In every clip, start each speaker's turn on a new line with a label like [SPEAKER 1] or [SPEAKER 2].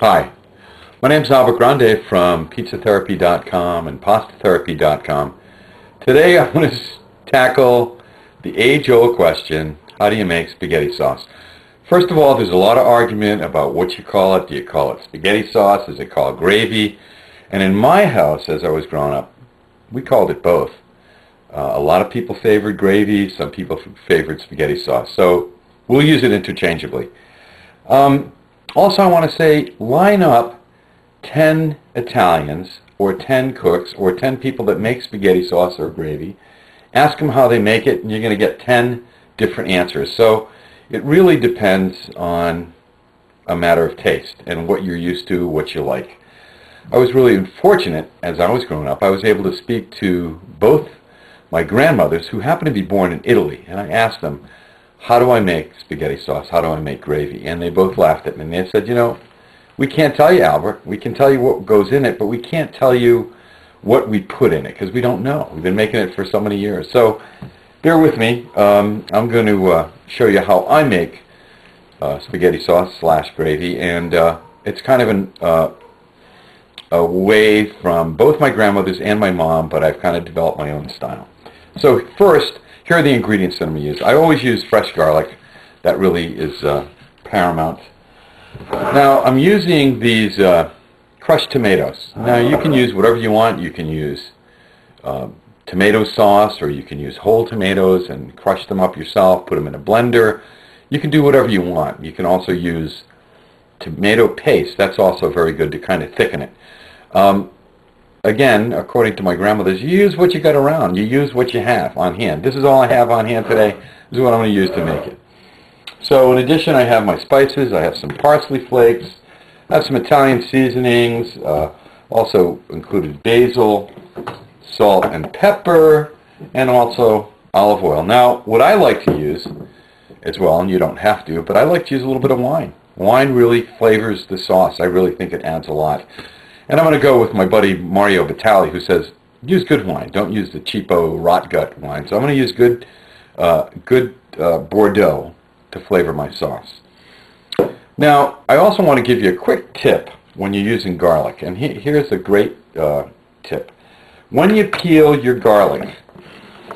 [SPEAKER 1] Hi, my name is Albert Grande from PizzaTherapy.com and PastaTherapy.com. Today I'm going to tackle the age-old question, how do you make spaghetti sauce? First of all, there's a lot of argument about what you call it. Do you call it spaghetti sauce? Is it called gravy? And in my house, as I was growing up, we called it both. A lot of people favored gravy, some people favored spaghetti sauce. So we'll use it interchangeably. Also, I want to say, line up 10 Italians or 10 cooks or 10 people that make spaghetti sauce or gravy. Ask them how they make it, and you're going to get 10 different answers. So it really depends on a matter of taste and what you're used to, what you like. I was really fortunate, as I was growing up, I was able to speak to both my grandmothers, who happened to be born in Italy, and I asked them, how do I make spaghetti sauce? How do I make gravy? And they both laughed at me. And they said, you know, we can't tell you, Albert. We can tell you what goes in it, but we can't tell you what we put in it because we don't know. We've been making it for so many years. So bear with me. I'm going to show you how I make spaghetti sauce / gravy. And it's kind of a way from both my grandmothers and my mom, but I've kind of developed my own style. So first, here are the ingredients that I'm going to use. I always use fresh garlic. That really is paramount. Now, I'm using these crushed tomatoes. Now, you can use whatever you want. You can use tomato sauce, or you can use whole tomatoes and crush them up yourself, put them in a blender. You can do whatever you want. You can also use tomato paste. That's also very good to kind of thicken it. Again, according to my grandmothers, you use what you got around. You use what you have on hand. This is all I have on hand today. This is what I'm going to use to make it. So in addition, I have my spices. I have some parsley flakes. I have some Italian seasonings. Also included basil, salt and pepper, and also olive oil. Now, what I like to use as well, and you don't have to, but I like to use a little bit of wine. Wine really flavors the sauce. I really think it adds a lot. And I'm going to go with my buddy Mario Batali, who says, use good wine. Don't use the cheapo, rot gut wine. So I'm going to use good Bordeaux to flavor my sauce. Now, I also want to give you a quick tip when you're using garlic. And here's a great tip. When you peel your garlic,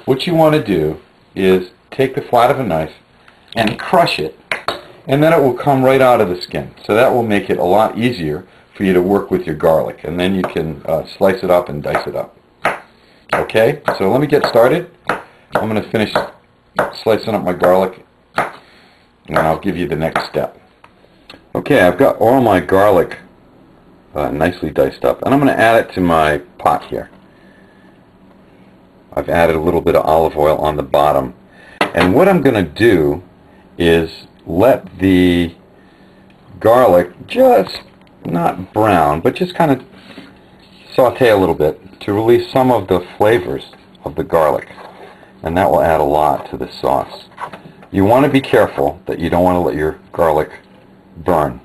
[SPEAKER 1] what you want to do is take the flat of a knife and crush it. And then it will come right out of the skin. So that will make it a lot easier for you to work with your garlic. And then you can slice it up and dice it up. Okay, so let me get started. I'm going to finish slicing up my garlic, and I'll give you the next step. Okay, I've got all my garlic nicely diced up, and I'm going to add it to my pot here. I've added a little bit of olive oil on the bottom. And what I'm going to do is let the garlic just not brown, but just kind of saute a little bit to release some of the flavors of the garlic, and that will add a lot to the sauce. You want to be careful that you don't want to let your garlic burn.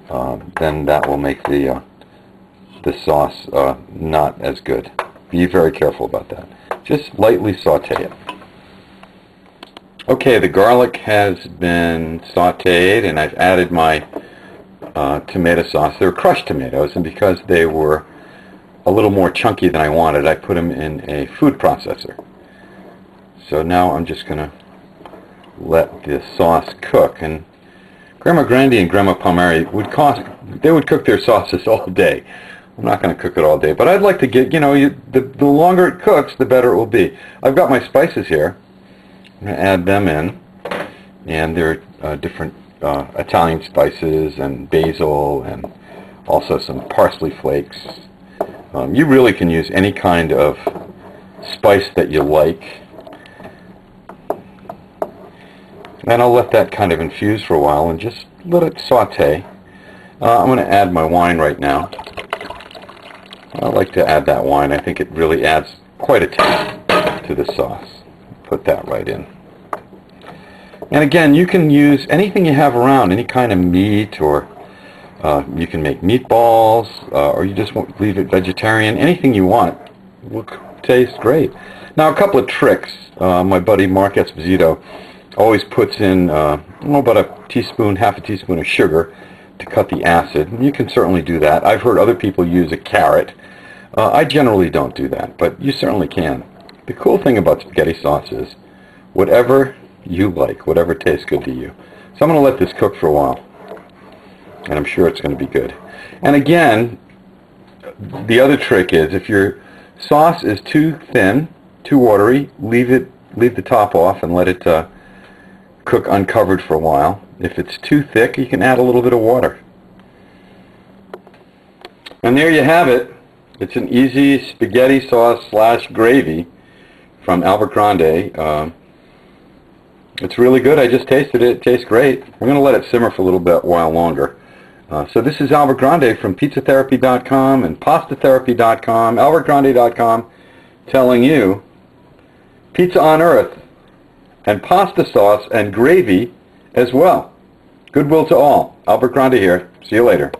[SPEAKER 1] Then that will make the sauce not as good. Be very careful about that. Just lightly saute it. Okay, the garlic has been sauteed, and I've added my tomato sauce. They're crushed tomatoes, and because they were a little more chunky than I wanted, I put them in a food processor. So now I'm just going to let the sauce cook. And Grandma Grandi and Grandma Palmieri would cook their sauces all day. I'm not going to cook it all day, but I'd like to get, you know, the longer it cooks, the better it will be. I've got my spices here. I'm going to add them in, and there are different Italian spices and basil and also some parsley flakes. You really can use any kind of spice that you like. And I'll let that kind of infuse for a while and just let it saute. I'm going to add my wine right now. I like to add that wine. I think it really adds quite a taste to the sauce. Put that right in. And again, you can use anything you have around, any kind of meat, or you can make meatballs, or you just want to leave it vegetarian. Anything you want will taste great. Now, a couple of tricks. My buddy Mark Esposito always puts in about half a teaspoon of sugar to cut the acid. You can certainly do that. I've heard other people use a carrot. I generally don't do that, but you certainly can. The cool thing about spaghetti sauce is whatever you like, whatever tastes good to you. So I'm going to let this cook for a while, and I'm sure it's going to be good. And again, the other trick is if your sauce is too thin, too watery, leave the top off and let it cook uncovered for a while. If it's too thick, you can add a little bit of water. And there you have it. It's an easy spaghetti sauce / gravy from Albert Grande. It's really good. I just tasted it. It tastes great. We're going to let it simmer for a little bit while longer. So this is Albert Grande from PizzaTherapy.com and PastaTherapy.com, AlbertGrande.com, telling you pizza on earth and pasta sauce and gravy as well. Goodwill to all. Albert Grande here. See you later.